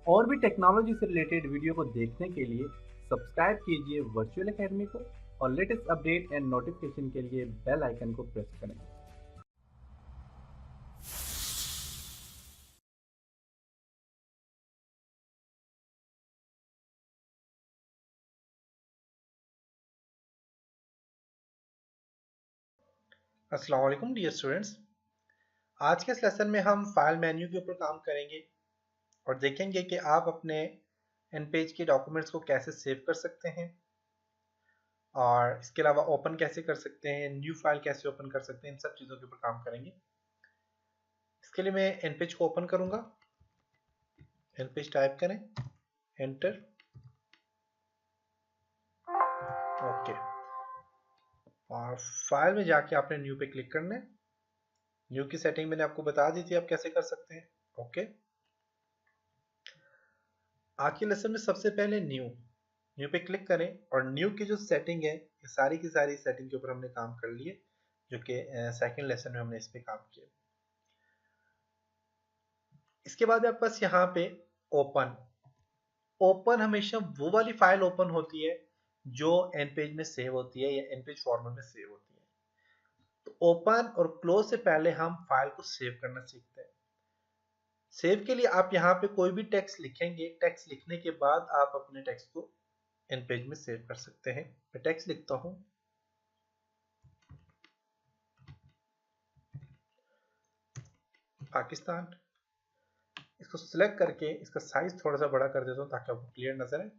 और भी टेक्नोलॉजी से रिलेटेड वीडियो को देखने के लिए सब्सक्राइब कीजिए वर्चुअल एकेडमी को और लेटेस्ट अपडेट एंड नोटिफिकेशन के लिए बेल आइकन को प्रेस करें। अस्सलाम वालेकुम डियर स्टूडेंट्स। आज के इस लेसन में हम फाइल मेन्यू के ऊपर काम करेंगे और देखेंगे कि आप अपने एन पेज के डॉक्यूमेंट्स को कैसे सेव कर सकते हैं और इसके अलावा ओपन कैसे कर सकते हैं, न्यू फाइल कैसे ओपन कर सकते हैं, इन सब चीज़ों के ऊपर काम करेंगे। इसके लिए मैं एन पेज को ओपन करूंगा। एन पेज टाइप करें, एंटर, ओके, और फाइल में जाके आपने न्यू पे क्लिक करना है। न्यू की सेटिंग मैंने आपको बता दी थी आप कैसे कर सकते हैं। ओके, आज के लेसन में सबसे पहले न्यू पे क्लिक करें और न्यू की जो सेटिंग है, ये सारी की सारी सेटिंग के ऊपर हमने काम कर लिए, जो कि सेकंड लेसन में हमने इस पे काम किया। इसके बाद आपके पास यहाँ पे ओपन ओपन हमेशा वो वाली फाइल ओपन होती है जो एन पेज में सेव होती है या एन पेज फॉर्मेट में सेव होती है। तो ओपन और क्लोज से पहले हम फाइल को सेव करना सीखते हैं। सेव के लिए आप यहाँ पे कोई भी टेक्स्ट लिखेंगे, टेक्स्ट लिखने के बाद आप अपने टेक्स्ट को एन पेज में सेव कर सकते हैं। मैं टेक्स्ट लिखता हूँ, पाकिस्तान। इसको सिलेक्ट करके इसका साइज थोड़ा सा बड़ा कर देता हूँ ताकि आपको क्लियर नजर आए।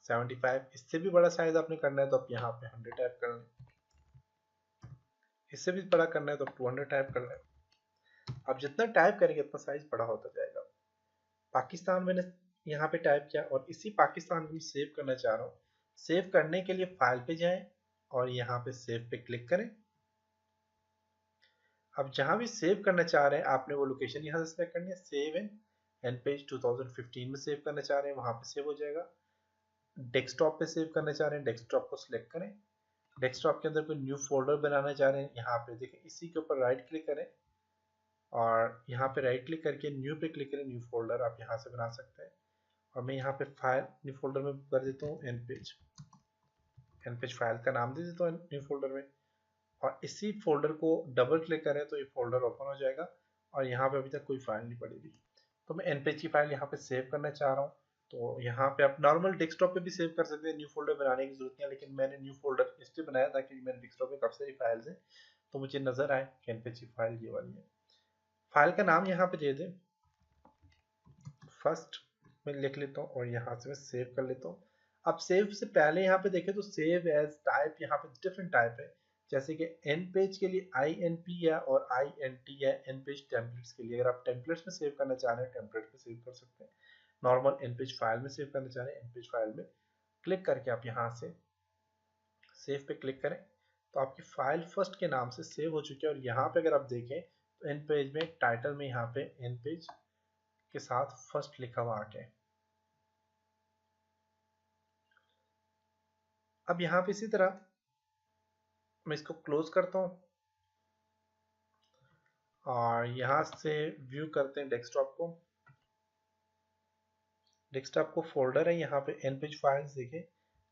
75। इससे भी बड़ा साइज आपने करना है तो आप यहाँ पे 100 टाइप कर लें। इससे भी बड़ा करना है तो 200 टाइप कर लें। आप जितना टाइप करेंगे उतना साइज बड़ा होता जाएगा। पाकिस्तान मैंने यहाँ पे टाइप किया और इसी पाकिस्तान को मैं सेव करना चाह रहा हूँ। सेव करने के लिए फाइल पे जाएं और यहाँ पे सेव पे क्लिक करें। अब जहां भी सेव करना चाह रहे हैं आपने वो लोकेशन यहाँ से सेलेक्ट करनी है। सेव इन एन पेज 2015 में सेव करना चाह रहे हैं, वहां पे सेव हो जाएगा। डेस्कटॉप पे सेव करना चाह रहे हैं, डेस्कटॉप को सिलेक्ट करें। डेस्कटॉप के अंदर कोई न्यू फोल्डर बनाना चाह रहे हैं, यहाँ पे देखें इसी के ऊपर राइट क्लिक करें और यहाँ पे राइट क्लिक करके न्यू पे क्लिक करें। न्यू फोल्डर आप यहाँ से बना सकते हैं और मैं यहाँ पे फाइल न्यू फोल्डर में कर देता हूँ एन पेज फाइल का नाम दे देता हूँ न्यू फोल्डर में और इसी फोल्डर को डबल क्लिक करें तो ये फोल्डर ओपन हो जाएगा और यहाँ पे अभी तक कोई फाइल नहीं पड़ी हुई। तो मैं एन पेज की फाइल यहाँ पे सेव करना चाह रहा हूँ, तो यहाँ पे आप नॉर्मल डेस्कटॉप पे भी सेव कर सकते हैं, न्यू फोल्डर बनाने की जरूरत नहीं है। लेकिन मैंने न्यू फोल्डर इसलिए बनाया ताकि मेरे डेस्कटॉप पे काफी सारी फाइल्स हैं तो मुझे नजर आए कि एन पेज की फाइल ये वाली है। फाइल का नाम यहाँ पे दे दें, फर्स्ट मैं लिख लेता हूँ और यहाँ से मैं सेव कर लेता हूँ। अब सेव से पहले यहाँ पे देखें तो सेव एज टाइप यहाँ पे डिफरेंट टाइप है, जैसे कि एन पेज के लिए INP है और INT है। एन पेज टेम्पलेट्स के लिए अगर आप टेम्पलेट्स में सेव करना चाह रहे हैं टेम्पलेट में सेव कर सकते हैं। नॉर्मल एन पेज फाइल में सेव करना चाह रहे हैं एन पेज फाइल में क्लिक करके आप यहाँ से सेव पे क्लिक करें तो आपकी फाइल फर्स्ट के नाम से सेव हो चुकी है। और यहाँ पे अगर आप देखें तो एन पेज में टाइटल में यहाँ पे एन पेज के साथ फर्स्ट लिखा हुआ आके। अब यहाँ पे इसी तरह मैं इसको क्लोज करता हूँ और यहाँ से व्यू करते हैं डेस्कटॉप को। डेस्कटॉप को फोल्डर है यहाँ पे एन पेज फाइल्स, देखें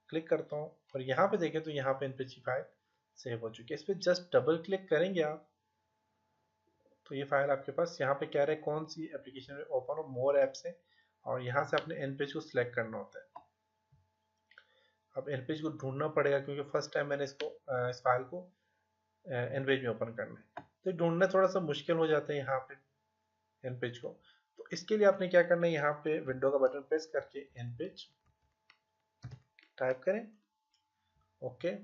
क्लिक करता हूँ और यहाँ पे देखें तो यहाँ पे एन पेज की फाइल सेव हो चुकी है। इस पर जस्ट डबल क्लिक करेंगे आप तो ये फाइल आपके पास यहाँ पे कह रहे हैं कौन सी एप्लीकेशन में ओपन हो, मोर ऐप्स है और यहाँ से अपने एन पेज को सिलेक्ट करना होता है। अब एन पेज को ढूंढना पड़ेगा क्योंकि फर्स्ट टाइम मैंने इसको इस फाइल को एन पेज में ओपन करना है तो ढूंढना थोड़ा सा मुश्किल हो जाता है यहाँ पे एन पेज को। तो इसके लिए आपने क्या करना है, यहाँ पे विंडो का बटन प्रेस करके एन पेज टाइप करें, ओके।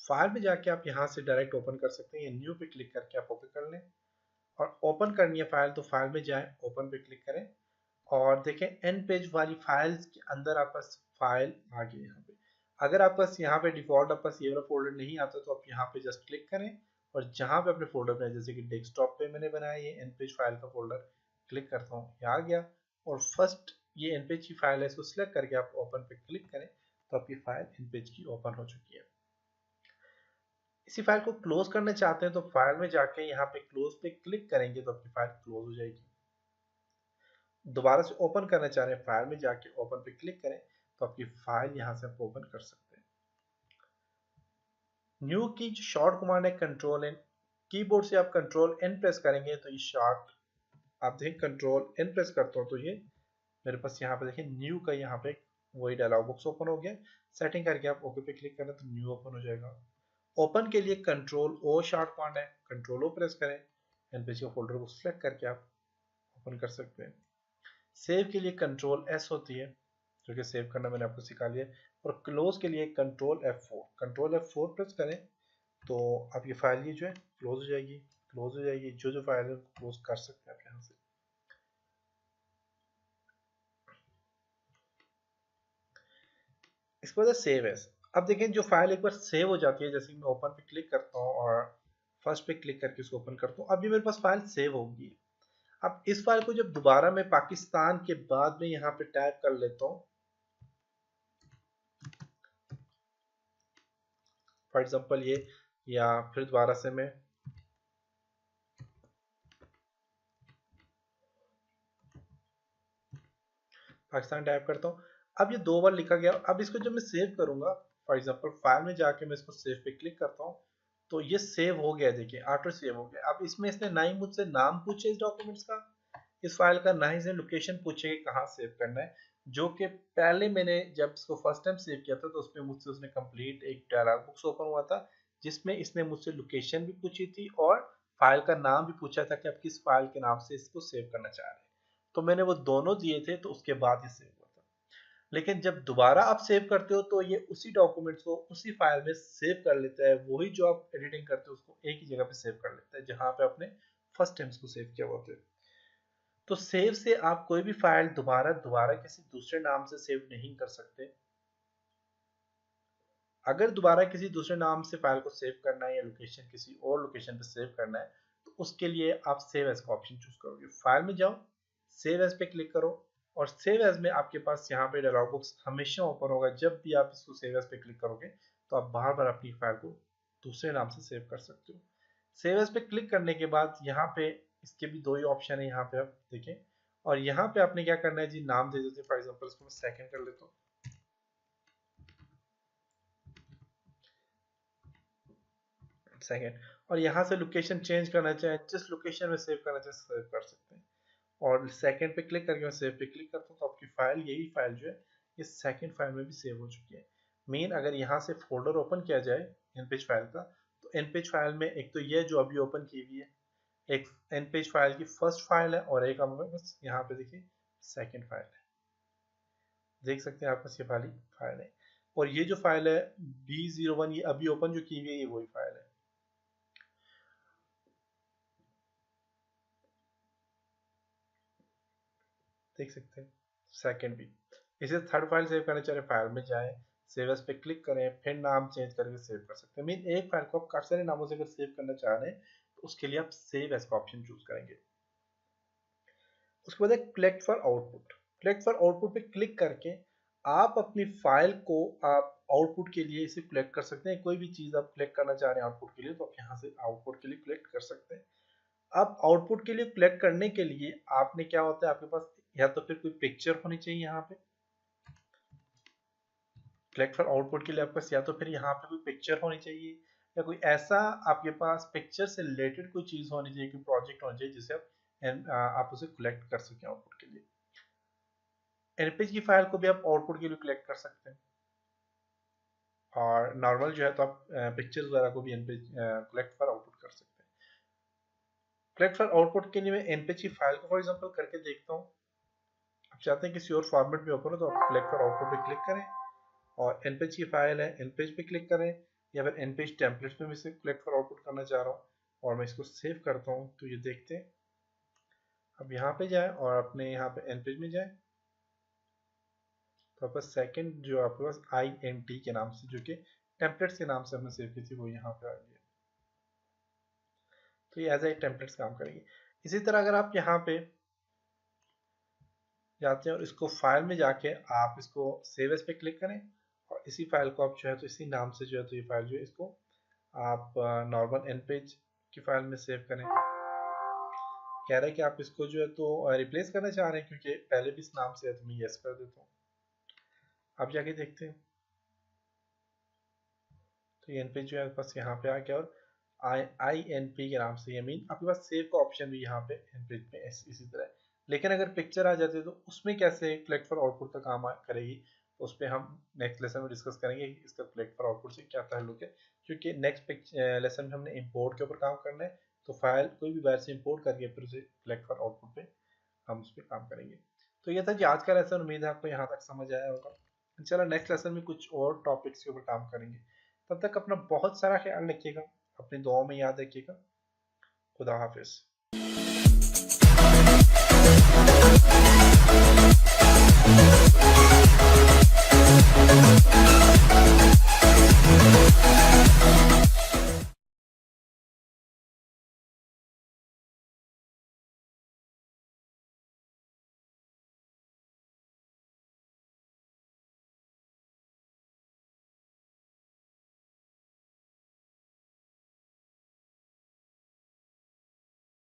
फाइल में जाके आप यहाँ से डायरेक्ट ओपन कर सकते हैं, न्यू पे क्लिक करके आप ओपन कर लें और ओपन करनी है फाइल तो फाइल में जाएं, ओपन पे क्लिक करें और देखें एन पेज वाली फाइल्स के अंदर आपका फाइल आ गई यहाँ पे। अगर आप पास यहाँ पे डिफॉल्ट आप पास ये वाला फोल्डर नहीं आता तो आप यहाँ पे जस्ट क्लिक करें और जहाँ पे अपने फोल्डर बनाए, जैसे कि डेस्कटॉप पे मैंने बनाया ये एन पेज फाइल का फोल्डर, क्लिक करता हूँ ये आ गया और फर्स्ट ये एन पेज की फाइल है, इसको सिलेक्ट करके आप ओपन पे क्लिक करें तो आपकी फाइल एन पेज की ओपन हो चुकी है। इसी फाइल को क्लोज करना चाहते हैं तो फाइल में जाके यहाँ पे क्लोज पे क्लिक करेंगे तो आपकी फाइल क्लोज हो जाएगी। दोबारा से ओपन करना चाह रहे हैं, फाइल में जाके ओपन पे क्लिक करें तो आपकी फाइल यहाँ से आप ओपन कर सकते हैं। न्यू की जो शॉर्ट कमांड है कंट्रोल एन, कीबोर्ड से आप कंट्रोल एन प्रेस करेंगे तो ये शॉर्ट, आप देखें कंट्रोल एन प्रेस करता हूँ तो ये मेरे पास यहाँ पे देखिए न्यू का यहाँ पे वही डायलॉग बॉक्स ओपन हो गया। सेटिंग करके आप ओके पे क्लिक करें तो न्यू ओपन हो जाएगा। ओपन के लिए कंट्रोल ओ शॉर्ट कमांड है, कंट्रोल ओ प्रेस करें, एनपीसी का फोल्डर को सिलेक्ट करके आप ओपन कर सकते हैं। सेव के लिए कंट्रोल एस होती है जो कि सेव करना मैंने आपको सिखा दिया, और क्लोज के लिए control F4, control F4 press करें तो आपकी फाइल ये जो है क्लोज हो जाएगी। क्लोज हो जाएगी, जो फाइल है क्लोज कर सकते हैं आप यहाँ से। इसके बाद सेव एज। अब देखें जो फाइल एक बार सेव हो जाती है, जैसे मैं ओपन पे क्लिक करता हूँ और फर्स्ट पे क्लिक करके इसको ओपन करता हूँ, अब ये मेरे पास फाइल सेव होगी। अब इस फाइल को जब दोबारा मैं पाकिस्तान के बाद में यहाँ पे टाइप कर लेता हूँ, फॉर एग्जांपल ये, या फिर दोबारा से मैं पाकिस्तान टाइप करता हूँ, अब ये 2 बार लिखा गया। अब इसको जब मैं सेव करूंगा, फॉर एग्जांपल फाइल में जाके मैं इसको सेव पे क्लिक करता हूँ तो ये सेव हो गया, देखिए ऑटो सेव हो गया। अब इसमें इसने ना ही मुझसे नाम पूछे इस डॉक्यूमेंट्स का, इस फाइल का, ना ही इसने लोकेशन पूछे कि कहाँ सेव करना है, जो कि पहले मैंने जब इसको फर्स्ट टाइम सेव किया था तो उसमें मुझसे उसने कंप्लीट एक डायलॉग बॉक्स ओपन हुआ था जिसमें इसने मुझसे लोकेशन भी पूछी थी और फाइल का नाम भी पूछा था कि आप किस फाइल के नाम से इसको सेव करना चाह रहे हैं। तो मैंने वो दोनों दिए थे तो उसके बाद ये सेव हुआ था। लेकिन जब दोबारा आप सेव करते हो तो ये उसी डॉक्यूमेंट्स को उसी फाइल में सेव कर लेता है, वही जो आप एडिटिंग करते हो उसको एक ही जगह पे सेव कर लेता है जहां पे आपने फर्स्ट टाइम उसको सेव किया हुआ था। तो सेव से आप कोई भी फाइल दोबारा दोबारा किसी दूसरे नाम से सेव नहीं कर सकते। अगर दोबारा किसी दूसरे नाम से फाइल को सेव करना है या लोकेशन किसी और लोकेशन पे सेव करना है तो उसके लिए आप सेव एज का ऑप्शन चूज करोगे। फाइल में जाओ, सेव एज पे क्लिक करो और सेव एज में आपके पास यहाँ पे डायलॉग बॉक्स हमेशा ओपन होगा। जब भी आप इसको सेव एज पे क्लिक करोगे तो आप बार बार अपनी फाइल को दूसरे नाम से सेव कर सकते हो। सेव एज पे क्लिक करने के बाद यहाँ पे इसके भी 2 ही ऑप्शन है, यहाँ पे आप देखें, और यहाँ पे आपने क्या करना है जी, नाम दे देते हैं। फॉर एग्जांपल इसको मैं सेकंड कर लेता हूँ, सेकंड, और यहाँ से लोकेशन चेंज करना चाहे, जिस लोकेशन में सेव करना चाहे सेव कर सकते हैं। और सेकंड पे क्लिक करके मैं सेव पे क्लिक करता हूँ तो आपकी फाइल, यही फाइल जो है ये सेकंड फाइल में भी सेव हो चुकी है। मेन अगर यहाँ से फोल्डर ओपन किया जाए एनपेज फाइल का, तो एनपेज फाइल में एक तो ये जो अभी ओपन की हुई है, एक एनपेज फाइल की फर्स्ट फाइल है और एक हमारे पास यहाँ पे देखिए सेकंड फाइल है। देख सकते हैं आपके पास ये वाली फाइल है, और ये जो फाइल है B01 ये अभी ओपन जो की हुई है ये वही फाइल है। देख सकते हैं सेकंड भी। इसे थर्ड फाइल सेव करना चाह रहे हैं, फाइल में जाएं, सेव एज पे क्लिक करें, फिर नाम चेंज करके सेव कर सकते हैं। मीन एक फाइल को आप काफी सारे नामों से अगर सेव करना चाह रहे हैं तो उसके लिए आप सेव एज का ऑप्शन चूज करेंगे। उसके बाद collect for output, collect for output पे क्लिक करके आप अपनी फाइल को आप आउटपुट के लिए इसे कलेक्ट कर सकते हैं। कोई भी चीज आप कलेक्ट करना चाह रहे हैं आउटपुट के लिए तो आप यहाँ से आउटपुट के लिए कलेक्ट कर सकते हैं। अब आउटपुट के लिए कलेक्ट करने के लिए आपने क्या होता है, आपके पास या तो फिर कोई पिक्चर होनी चाहिए यहाँ पे, कलेक्ट फॉर आउटपुट के लिए आपके पास या तो फिर यहाँ पे कोई पिक्चर होनी चाहिए या कोई ऐसा आपके पास पिक्चर से रिलेटेड कोई चीज होनी चाहिए, कोई प्रोजेक्ट होना चाहिए जिसे आप उसे कलेक्ट कर सकें आउटपुट के लिए। एनपीएच की फाइल को भी आप आउटपुट के लिए कलेक्ट कर सकते हैं, और नॉर्मल जो है तो आप पिक्चर्स वगैरह को भी एनपीएच कलेक्ट फॉर आउटपुट कर सकते हैं। कलेक्ट फॉर आउटपुट के लिए मैं एनपीएच की फाइल को फॉर एग्जांपल करके देखता हूँ। आप चाहते हैं किसी और फॉर्मेट में ओपन हो तो आप कलेक्ट फॉर आउटपुट पे क्लिक करें, और एनपेज की फाइल है एनपेज पे क्लिक करें, या फिर एनपेज टेम्पलेट्स में मैं इसे कलेक्ट फॉर आउटपुट करना चाह रहा हूँ और मैं इसको सेव करता हूँ तो ये देखते हैं। अब यहाँ पे जाए और अपने यहाँ पे एनपेज में जाए तो आपका सेकंड जो आपके पास INT के नाम से, जो कि टेम्पलेट्स के नाम से हमने सेव की थी, वो यहाँ पे आ गई है। तो ये एज ए टेम्पलेट्स काम करेगी। इसी तरह अगर आप यहाँ पे जाते हैं और इसको फाइल में जाके आप इसको सेव एज पे क्लिक करें और इसी फाइल को आप जो है तो इसी नाम से जो है तो ये फाइल जो है इसको आप नॉर्मल एन पेज की फाइल में सेव करें। कह रहे हैं कि आप इसको जो है तो रिप्लेस करना चाह रहे हैं, क्योंकि पहले भी इस नाम से है, तो मैं यस कर देता हूँ। आप जाके देखते हैं तो ये एन पेज जो है बस यहाँ पे आ गया, और आई एन पी के नाम से, ये मीन आपके पास सेव का ऑप्शन भी यहाँ पे एन पेज में इसी तरह है। लेकिन अगर पिक्चर आ जाती है तो उसमें कैसे कलेक्ट फॉर आउटपुट का काम करेगी, तो उस पर हम नेक्स्ट लेसन में डिस्कस करेंगे कि इसका कलेक्ट फॉर आउटपुट से क्या ताल्लुक है। क्योंकि नेक्स्ट लेसन में हमने इम्पोर्ट के ऊपर काम करना है, तो फाइल कोई भी बाहर से इम्पोर्ट करके फिर उसे कलेक्ट फॉर आउटपुट पे हम उस पर काम करेंगे। तो ये था जी आज का लेसन, उम्मीद है आपको यहाँ तक समझ आया होगा। चलो नेक्स्ट लेसन में कुछ और टॉपिक्स के ऊपर काम करेंगे। तब तक अपना बहुत सारा ख्याल रखिएगा, अपनी दुआओं में याद रखिएगा। खुदा हाफिज।